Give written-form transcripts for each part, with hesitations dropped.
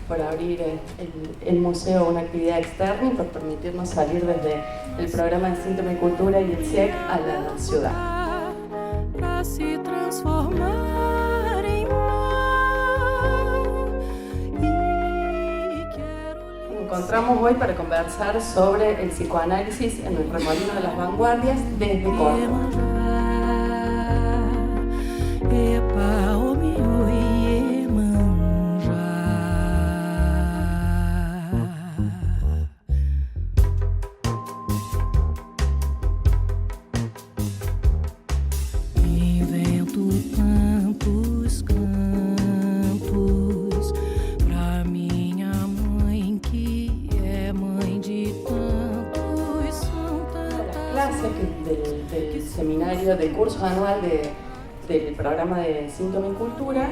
por abrir el museo una actividad externa y por permitirnos salir desde el programa de Síntoma y Cultura y el CIEC a la ciudad. Se transformar en Nos encontramos hoy para conversar sobre el psicoanálisis en el Remolino de las Vanguardias desde Córdoba. Del seminario, del curso anual del programa de Síntoma y Cultura.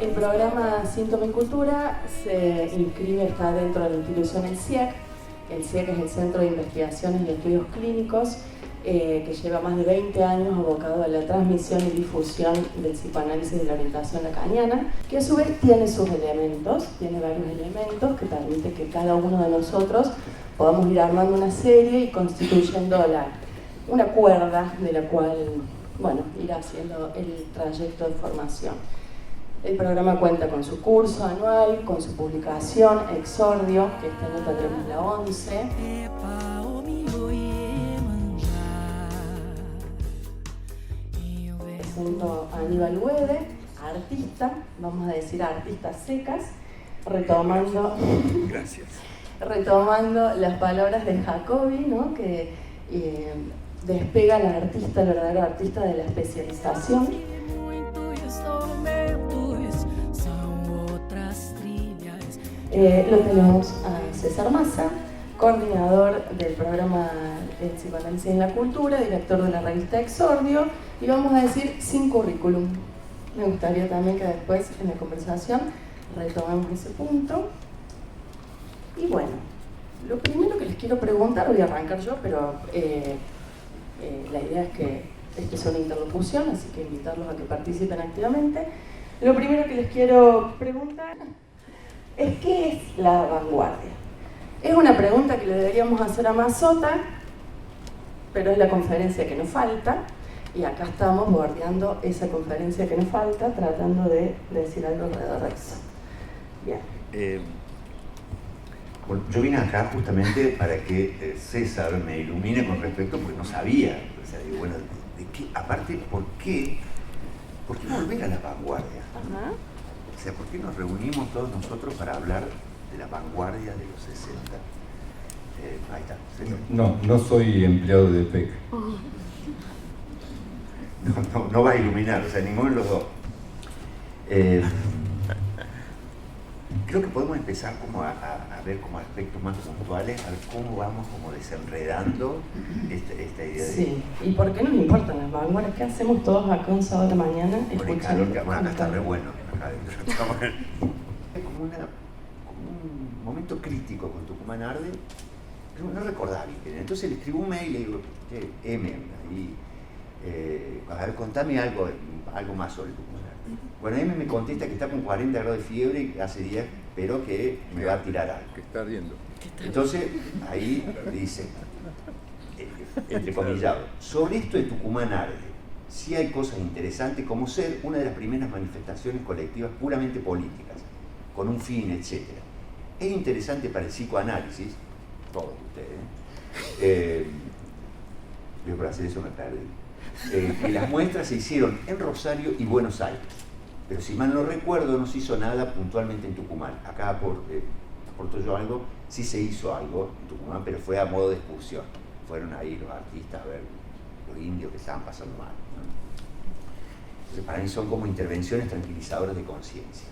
El programa Síntoma y Cultura se inscribe, está dentro de la institución el CIEC. El CIEC es el Centro de Investigaciones y Estudios Clínicos, que lleva más de 20 años abocado a la transmisión y difusión del psicoanálisis de la orientación lacaniana, que a su vez tiene sus elementos, tiene varios elementos que permite que cada uno de nosotros podamos ir armando una serie y constituyendo una cuerda de la cual, bueno, ir haciendo el trayecto de formación. El programa cuenta con su curso anual, con su publicación, Exordio, que este año tendremos la 11. Junto a Aníbal Uede, artista, vamos a decir artistas secas, retomando las palabras de Jacobi, ¿no? Que despega al artista, el verdadero artista, de la especialización. Lo tenemos a César Massa, coordinador del programa de Psicoanálisis en la Cultura, director de la revista Exordio, y vamos a decir sin currículum. Me gustaría también que después en la conversación retomemos ese punto. Y bueno, lo primero que les quiero preguntar, voy a arrancar yo, pero la idea es que esta es una interlocución, así que invitarlos a que participen activamente. Lo primero que les quiero preguntar es ¿qué es la vanguardia? Es una pregunta que le deberíamos hacer a Massota, pero es la conferencia que nos falta, y acá estamos bordeando esa conferencia que nos falta, tratando de decir algo alrededor de eso. Bien. Bueno, yo vine acá justamente para que César me ilumine con respecto, porque no sabía. O sea, digo, bueno, ¿de qué? Aparte, ¿por qué volver a la vanguardia? Ajá. O sea, ¿por qué nos reunimos todos nosotros para hablar de la vanguardia de los 60? Ahí está, César. No soy empleado de PEC. No va a iluminar, o sea, ninguno de los dos. Creo que podemos empezar como a ver como aspectos más puntuales, a ver cómo vamos como desenredando esta idea de... Sí, ¿y por qué nos importan las vanguardias? ¿Qué hacemos todos acá un sábado de mañana? Por el calor que acá está re bueno, acá adentro. Es como un momento crítico con Tucumán Arde, no recordaba bien. Entonces le escribo un mail y le digo, a ver, contame algo más sobre Tucumán Arde. Bueno, M me contesta que está con 40 grados de fiebre y hace días, pero que me va a tirar algo. Que está ardiendo. Entonces, ahí dice, entrecomillado, sobre esto de Tucumán Arde, sí hay cosas interesantes, como ser una de las primeras manifestaciones colectivas puramente políticas, con un fin, etc. Es interesante para el psicoanálisis, todos ustedes, yo por hacer eso me perdí, que las muestras se hicieron en Rosario y Buenos Aires, pero si mal no recuerdo no se hizo nada puntualmente en Tucumán. Acá aporto yo algo, sí se hizo algo en Tucumán, pero fue a modo de excursión. Fueron ahí los artistas a ver los indios que estaban pasando mal, ¿no? Entonces para mí son como intervenciones tranquilizadoras de conciencia.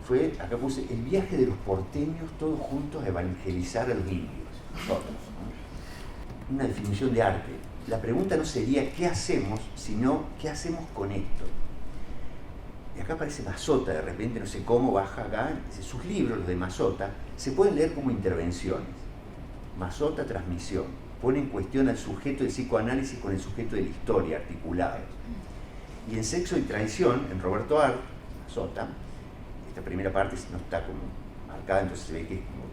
Fue, acá puse, el viaje de los porteños todos juntos a evangelizar a los indios, todos, ¿no? Una definición de arte. La pregunta no sería qué hacemos, sino qué hacemos con esto. y acá aparece Mazzotta, de repente no sé cómo baja acá, sus libros, los de Mazzotta, se pueden leer como intervenciones. Mazzotta, transmisión, pone en cuestión al sujeto del psicoanálisis con el sujeto de la historia, articulados. Y en Sexo y Traición, en Roberto Arlt, Mazzotta, esta primera parte no está como marcada, entonces se ve que es como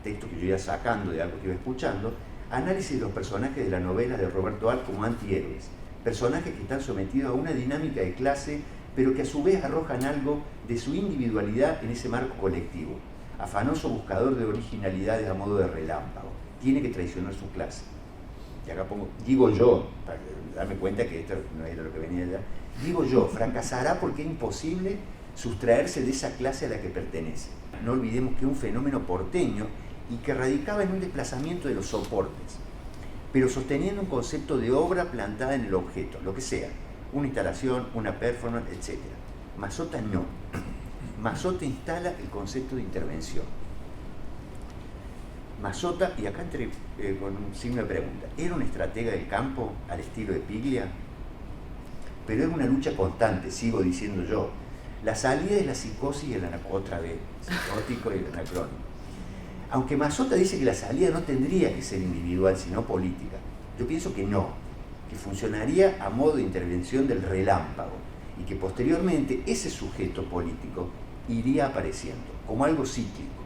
texto que yo iba sacando de algo que iba escuchando, análisis de los personajes de la novela de Roberto Arlt como antihéroes, personajes que están sometidos a una dinámica de clase, pero que a su vez arrojan algo de su individualidad en ese marco colectivo. Afanoso buscador de originalidades a modo de relámpago, tiene que traicionar su clase. Y acá pongo, digo yo, para darme cuenta que esto no era lo que venía de allá, digo yo, fracasará porque es imposible sustraerse de esa clase a la que pertenece. No olvidemos que es un fenómeno porteño y que radicaba en un desplazamiento de los soportes, pero sosteniendo un concepto de obra plantada en el objeto, lo que sea, una instalación, una performance, etc. Mazzotta no. Mazzotta instala el concepto de intervención. Mazzotta, y acá entré con un signo de pregunta, ¿era un estratega del campo al estilo de Piglia? Pero es una lucha constante, sigo diciendo yo. La salida es la psicosis y el otra vez, psicótico y el anacrónico. Aunque Mazzotta dice que la salida no tendría que ser individual, sino política, yo pienso que no, que funcionaría a modo de intervención del relámpago y que posteriormente ese sujeto político iría apareciendo como algo cíclico.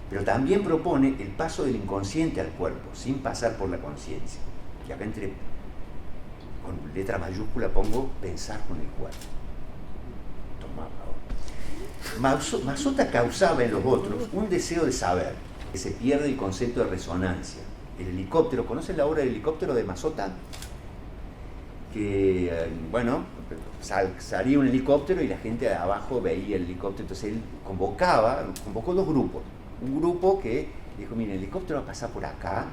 Pero también propone el paso del inconsciente al cuerpo, sin pasar por la conciencia. Y acá entre, con letra mayúscula pongo pensar con el cuerpo. Mazzotta causaba en los otros un deseo de saber, que se pierde el concepto de resonancia. El helicóptero, ¿conocen la obra del helicóptero de Mazzotta? Que, salía un helicóptero y la gente de abajo veía el helicóptero, entonces él convocó dos grupos. Un grupo que dijo, mire, el helicóptero va a pasar por acá,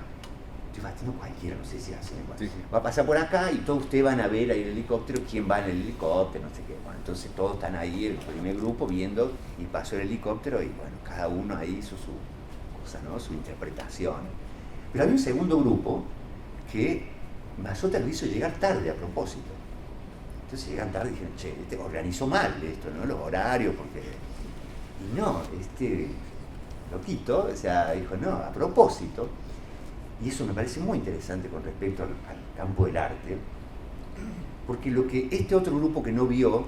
estoy batiendo cualquiera, no sé si hacen igual. Sí. Va a pasar por acá y todos ustedes van a ver ahí el helicóptero, quién va en el helicóptero, no sé qué. Bueno, entonces todos están ahí, el primer grupo, viendo y pasó el helicóptero y bueno, cada uno ahí hizo su cosa, ¿no? Su interpretación. Pero había un segundo grupo que Mazzotta lo hizo llegar tarde a propósito. Entonces llegan tarde y dijeron, che, organizó mal esto, ¿no? Los horarios, porque... Y no, loquito, o sea, dijo, no, a propósito. Y eso me parece muy interesante con respecto al campo del arte, porque lo que este otro grupo que no vio,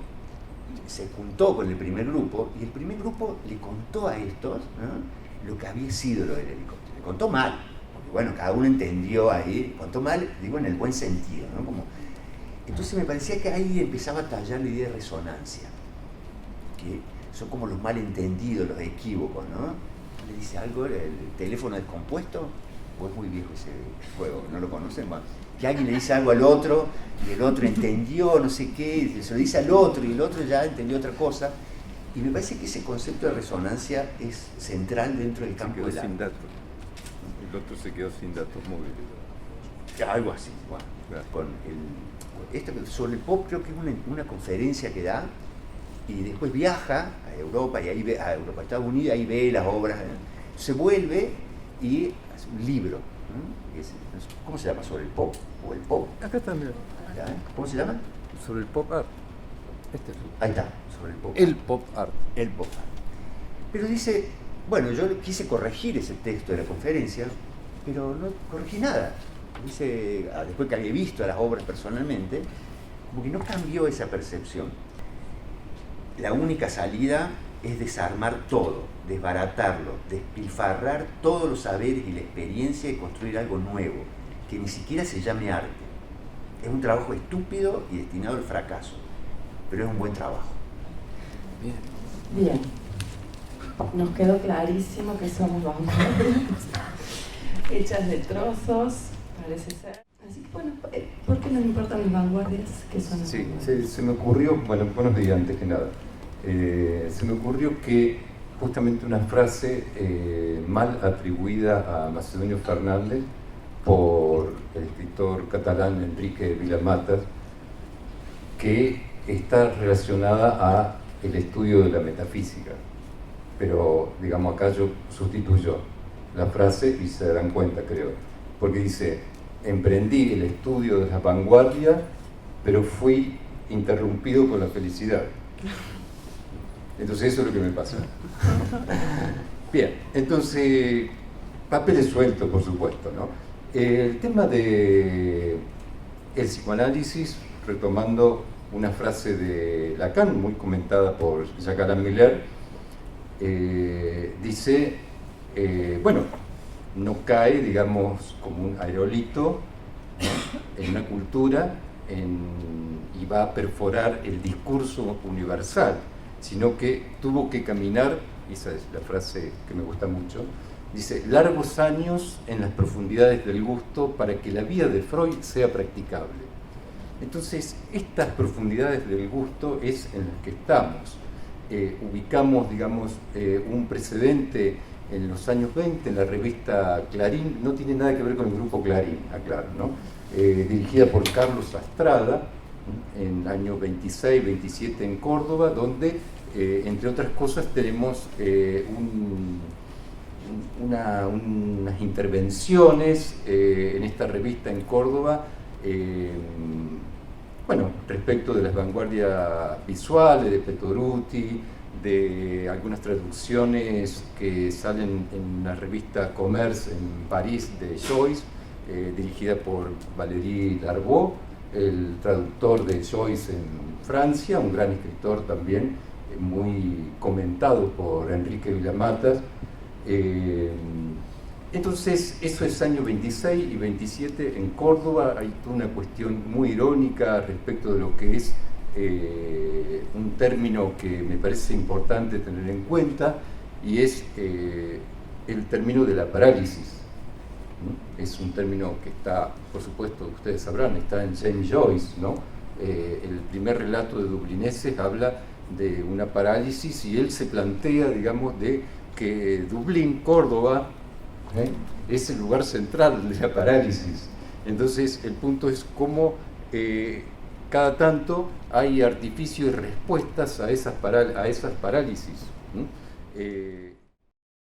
se juntó con el primer grupo, y el primer grupo le contó a estos, ¿no?, lo que había sido lo del helicóptero. Le contó mal, porque bueno, cada uno entendió ahí, contó mal, digo, en el buen sentido, ¿no? Entonces me parecía que ahí empezaba a tallar la idea de resonancia, que son como los malentendidos, los equívocos, ¿no? Le dice algo, el teléfono descompuesto, o es muy viejo ese juego, ¿no lo conocen? Bueno, que alguien le dice algo al otro y el otro entendió no sé qué, y se lo dice al otro y el otro ya entendió otra cosa, y me parece que ese concepto de resonancia es central dentro del campo del arte. Sin datos. El otro se quedó sin datos móviles. Algo así, bueno, claro. Sobre el pop creo que es una conferencia que da y después viaja a Europa y ahí ve, a Europa, a Estados Unidos, ahí ve las obras, se vuelve y hace un libro, ¿no? ¿Cómo se llama? Sobre el pop o el pop. Acá también. ¿Cómo se llama? Sobre el pop art. Ahí está, sobre el pop. El pop art. El pop art. Pero dice, bueno, yo quise corregir ese texto de la conferencia, pero no corregí nada. Dice, después que había visto las obras personalmente, como que no cambió esa percepción. La única salida es desarmar todo, desbaratarlo, despilfarrar todos los saberes y la experiencia y construir algo nuevo, que ni siquiera se llame arte. Es un trabajo estúpido y destinado al fracaso, pero es un buen trabajo. Bien. Nos quedó clarísimo que somos vanguardias, hechas de trozos, parece ser. Así que bueno, ¿por qué nos importan las vanguardias? ¿Qué son las vanguardias? Se me ocurrió, bueno, buenos días antes que nada. Se me ocurrió que justamente una frase mal atribuida a Macedonio Fernández por el escritor catalán Enrique Vila-Matas, que está relacionada a el estudio de la metafísica, pero digamos acá yo sustituyo la frase y se darán cuenta, creo, porque dice: emprendí el estudio de la vanguardia, pero fui interrumpido por la felicidad. Entonces eso es lo que me pasa. Bien, entonces, papeles sueltos, por supuesto, ¿no? El tema de el psicoanálisis, retomando una frase de Lacan, muy comentada por Jacques Alain Miller, dice, bueno, no cae, digamos, como un aerolito, ¿no?, en una cultura y va a perforar el discurso universal, sino que tuvo que caminar, esa es la frase que me gusta mucho, dice, largos años en las profundidades del gusto para que la vida de Freud sea practicable. Entonces, estas profundidades del gusto es en las que estamos. Ubicamos, digamos, un precedente en los años 20 en la revista Clarín, no tiene nada que ver con el grupo Clarín, aclaro, ¿no? Dirigida por Carlos Astrada, en el año 26, 27 en Córdoba, donde, entre otras cosas, tenemos unas intervenciones en esta revista en Córdoba, bueno, respecto de las vanguardias visuales de Petoruti, de algunas traducciones que salen en la revista Commerce en París de Joyce, dirigida por Valéry Larbaud, el traductor de Joyce en Francia, un gran escritor también, muy comentado por Enrique Villamatas. Entonces, eso es año 26 y 27 en Córdoba. Hay toda una cuestión muy irónica respecto de lo que es un término que me parece importante tener en cuenta, y es el término de la parálisis, ¿no? Es un término que está, por supuesto, ustedes sabrán, está en James Joyce, ¿no? El primer relato de Dublineses habla de una parálisis, y él se plantea, digamos, de que Dublín, Córdoba, es el lugar central de la parálisis. Entonces, el punto es cómo cada tanto hay artificios y respuestas a esas parálisis.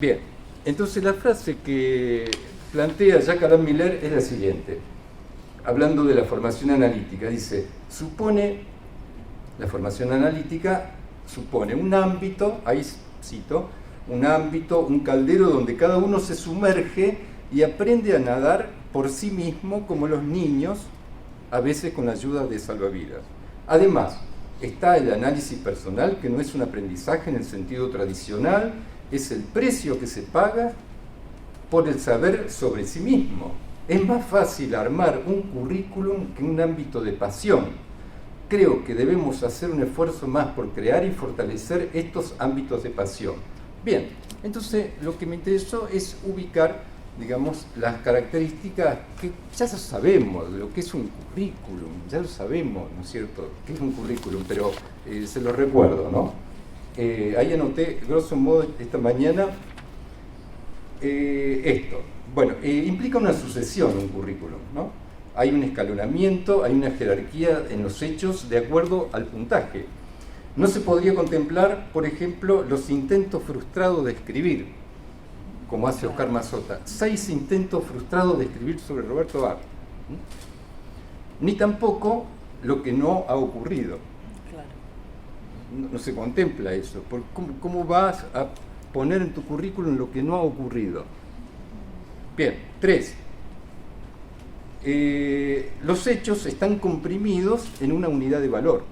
Bien, entonces la frase que plantea Jacques Alain Miller es la siguiente, hablando de la formación analítica, dice, la formación analítica supone un ámbito, ahí cito, un ámbito, un caldero donde cada uno se sumerge y aprende a nadar por sí mismo como los niños, a veces con la ayuda de salvavidas. Además, está el análisis personal, que no es un aprendizaje en el sentido tradicional, es el precio que se paga por el saber sobre sí mismo. Es más fácil armar un currículum que un ámbito de pasión. Creo que debemos hacer un esfuerzo más por crear y fortalecer estos ámbitos de pasión. Bien, entonces lo que me interesó es ubicar, digamos, las características que ya sabemos de lo que es un currículum, ya lo sabemos, ¿no es cierto?, qué es un currículum, pero se lo recuerdo, ¿no? Ahí anoté, grosso modo, esta mañana, esto. Bueno, implica una sucesión un currículum, ¿no? Hay un escalonamiento, hay una jerarquía en los hechos de acuerdo al puntaje. No se podría contemplar, por ejemplo, los intentos frustrados de escribir, como hace Oscar Mazzotta, 6 intentos frustrados de escribir sobre Roberto Bar. Ni tampoco lo que no ha ocurrido. No se contempla eso. ¿Cómo vas a poner en tu currículum lo que no ha ocurrido? Bien, 3. Los hechos están comprimidos en una unidad de valor.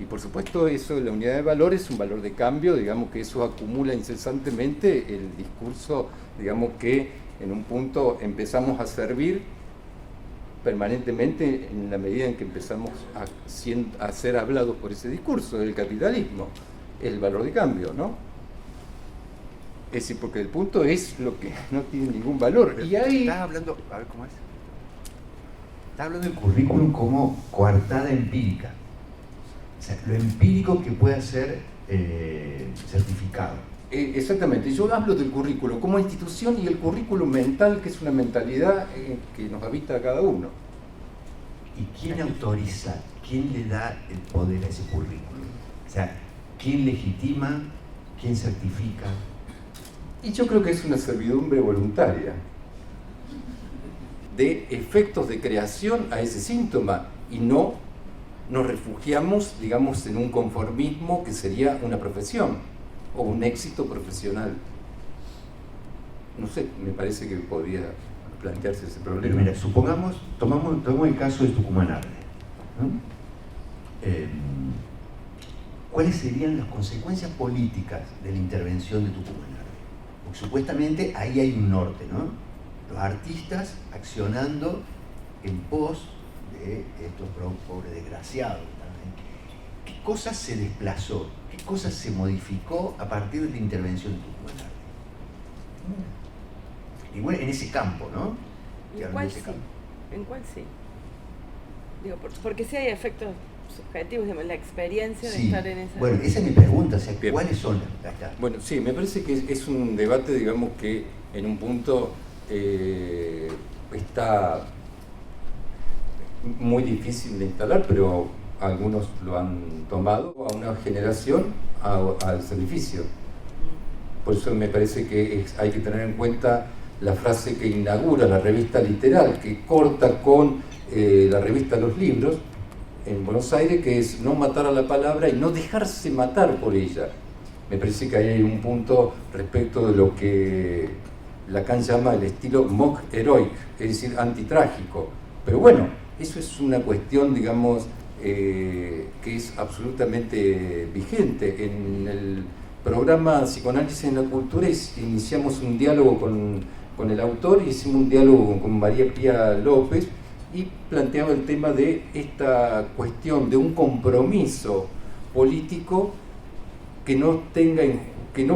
Y por supuesto eso, la unidad de valor es un valor de cambio, digamos que eso acumula incesantemente el discurso, digamos que en un punto empezamos a servir permanentemente en la medida en que empezamos a ser hablados por ese discurso del capitalismo, el valor de cambio, ¿no? Es decir, porque el punto es lo que no tiene ningún valor. Pero y ahí... estás hablando, a ver cómo es. Estás hablando del currículum como coartada empírica. O sea, lo empírico que pueda ser certificado. Exactamente, yo hablo del currículum como institución y el currículum mental, que es una mentalidad que nos habita a cada uno. ¿Y quién autoriza? ¿Quién le da el poder a ese currículum? O sea, ¿quién legitima? ¿Quién certifica? Y yo creo que es una servidumbre voluntaria de efectos de creación a ese síntoma y no nos refugiamos, digamos, en un conformismo que sería una profesión o un éxito profesional. No sé, me parece que podría plantearse ese problema. Pero mira, supongamos, tomamos el caso de Tucumán Arde, ¿no? ¿Cuáles serían las consecuencias políticas de la intervención de Tucumán Arde? Porque supuestamente ahí hay un norte, ¿no? Los artistas accionando en pos de estos pobres desgraciados también. ¿Qué cosa se desplazó? ¿Qué cosa se modificó a partir de la intervención de Tucumán Arde? Igual en ese campo, ¿no? ¿En cuál sí? ¿En cuál sí? Digo, porque sí hay efectos subjetivos, digamos, la experiencia de estar en esa... Bueno, esa es mi pregunta, o sea, Bien. ¿cuáles son las? Bueno, sí, me parece que es un debate, digamos, que en un punto está muy difícil de instalar, pero algunos lo han tomado a una generación al sacrificio. Por eso me parece que hay que tener en cuenta la frase que inaugura la revista Literal, que corta con la revista Los Libros en Buenos Aires, que es no matar a la palabra y no dejarse matar por ella. Me parece que ahí hay un punto respecto de lo que Lacan llama el estilo mock heroic, es decir, antitrágico. Pero bueno, eso es una cuestión, digamos, que es absolutamente vigente. En el programa Psicoanálisis en la Cultura iniciamos un diálogo con el autor, hicimos un diálogo con María Pía López y planteaba el tema de esta cuestión de un compromiso político que no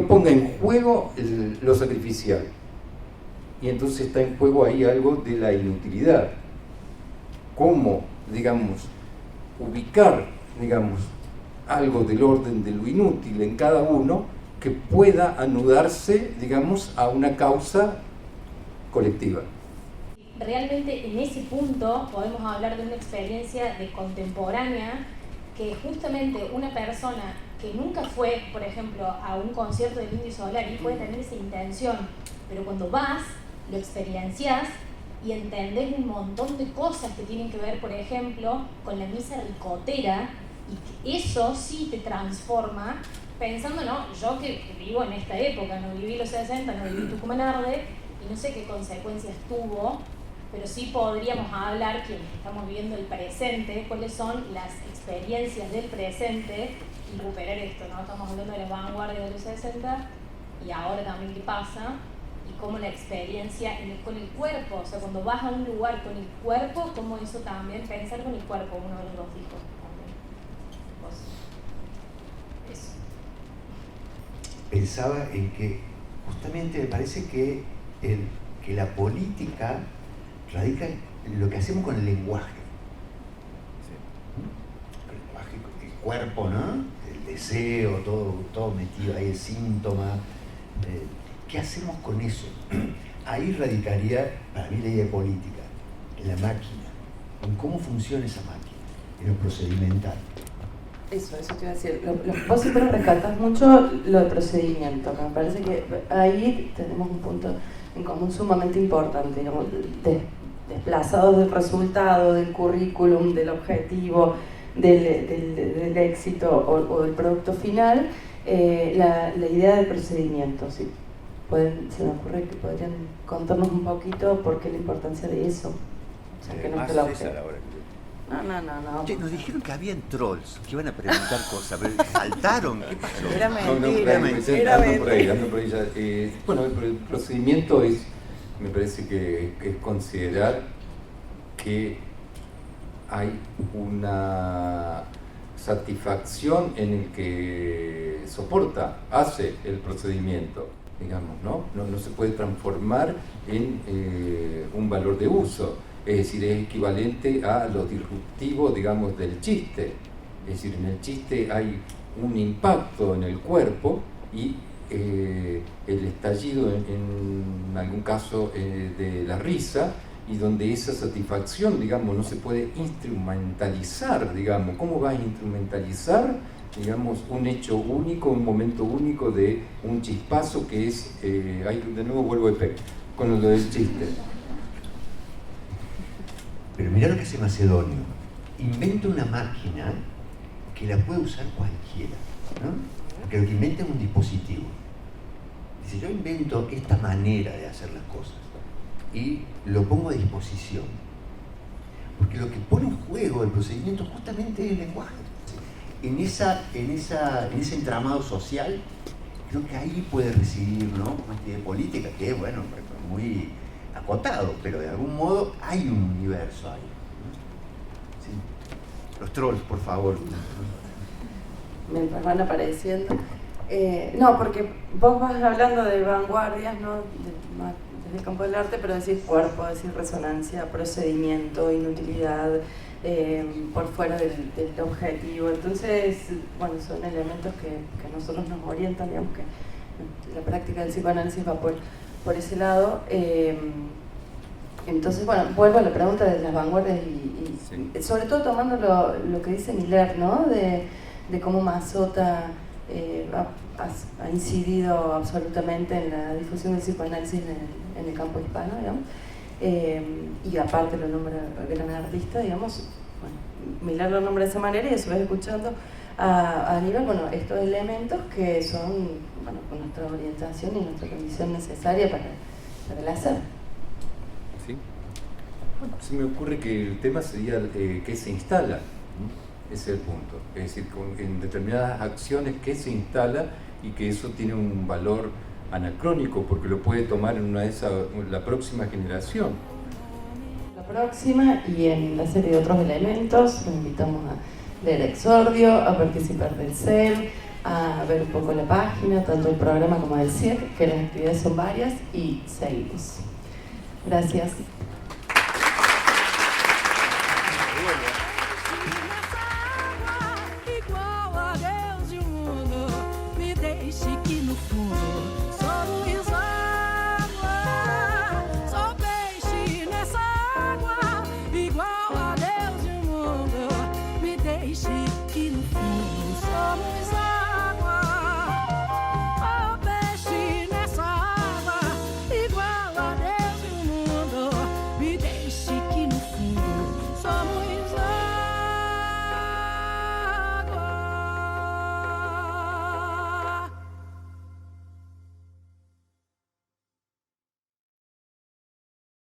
ponga en juego lo sacrificial. Y entonces está en juego ahí algo de la inutilidad. Cómo, digamos, ubicar, digamos, algo del orden de lo inútil en cada uno que pueda anudarse, digamos, a una causa colectiva. Realmente en ese punto podemos hablar de una experiencia de contemporánea que justamente una persona que nunca fue, por ejemplo, a un concierto del Indio Solari puede tener esa intención, pero cuando vas, lo experiencias y entendés un montón de cosas que tienen que ver, por ejemplo, con la misa ricotera, y que eso sí te transforma, pensando, no, yo que vivo en esta época, no viví los 60, no viví Tucumán Arde, y no sé qué consecuencias tuvo, pero sí podríamos hablar, quienes estamos viviendo el presente, cuáles son las experiencias del presente y recuperar esto, ¿no? Estamos hablando de la vanguardia de los 60 y ahora también qué pasa y cómo la experiencia con el cuerpo, o sea, cuando vas a un lugar con el cuerpo, cómo eso también, pensar con el cuerpo, uno de los dos hijos también. Eso. Pensaba en que justamente me parece que la política radica en lo que hacemos con el lenguaje. El lenguaje, el cuerpo, ¿no? El deseo, todo metido ahí, el síntoma. ¿Qué hacemos con eso? Ahí radicaría, para mí, la idea de política, en la máquina, en cómo funciona esa máquina, en lo procedimental. Eso te iba a decir. Vos siempre rescatás mucho lo de procedimiento, que me parece que ahí tenemos un punto en común sumamente importante, ¿no? Desplazados del resultado, del currículum, del objetivo, del éxito o del producto final, la idea del procedimiento. ¿Sí? Se me ocurre que podrían contarnos un poquito por qué la importancia de eso. O sea, que no te la No. Che, nos dijeron que habían trolls que iban a preguntar cosas, pero saltaron. ¿Qué pasó? Era mentira. Ando por ahí ya. Bueno, el procedimiento me parece que es considerar que hay una satisfacción en el que hace el procedimiento, digamos, ¿no? No se puede transformar en un valor de uso. Es decir, es equivalente a lo disruptivo, digamos, del chiste. Es decir, en el chiste hay un impacto en el cuerpo y el estallido, en algún caso, de la risa, y donde esa satisfacción, digamos, no se puede instrumentalizar, digamos. ¿Cómo vas a instrumentalizar, digamos, un hecho único, un momento único de un chispazo que es... ahí de nuevo vuelvo con lo del chiste. Pero mirá lo que hace Macedonio. inventa una máquina que la puede usar cualquiera, ¿no? Porque lo que inventa es un dispositivo. Dice, yo invento esta manera de hacer las cosas y lo pongo a disposición. Porque lo que pone en juego el procedimiento justamente es el lenguaje. En ese entramado social, creo que ahí puede residir, ¿no?, una actividad política que es, bueno, muy acotado, pero de algún modo hay un universo ahí, ¿no? Sí. Los trolls, por favor. Mientras van apareciendo. No, porque vos vas hablando de vanguardias, ¿no?, desde el campo del arte, pero decís cuerpo, decís resonancia, procedimiento, inutilidad, por fuera del objetivo. Entonces, bueno, son elementos que a nosotros nos orientan, digamos que la práctica del psicoanálisis va por ese lado. Entonces, bueno, vuelvo a la pregunta de las vanguardias y Sí. sobre todo tomando lo que dice Miller, ¿no?, de cómo Mazzotta ha incidido absolutamente en la difusión del psicoanálisis en el campo hispano, digamos, y aparte lo nombra gran artista, digamos. Bueno, Miller lo nombra de esa manera y a su vez escuchando a Aníbal, bueno, estos elementos que son, bueno, con nuestra orientación y nuestra condición necesaria para el hacer. ¿Sí? Bueno, se me ocurre que el tema sería que se instala, ¿no? Ese es el punto. Es decir, en determinadas acciones que se instala y que eso tiene un valor anacrónico porque lo puede tomar en la próxima generación. La próxima y en la serie de otros elementos, los invitamos a leer Exordio, a participar del CEL, a ver un poco la página, tanto el programa como el CIEC, que las actividades son varias y seguimos. Gracias.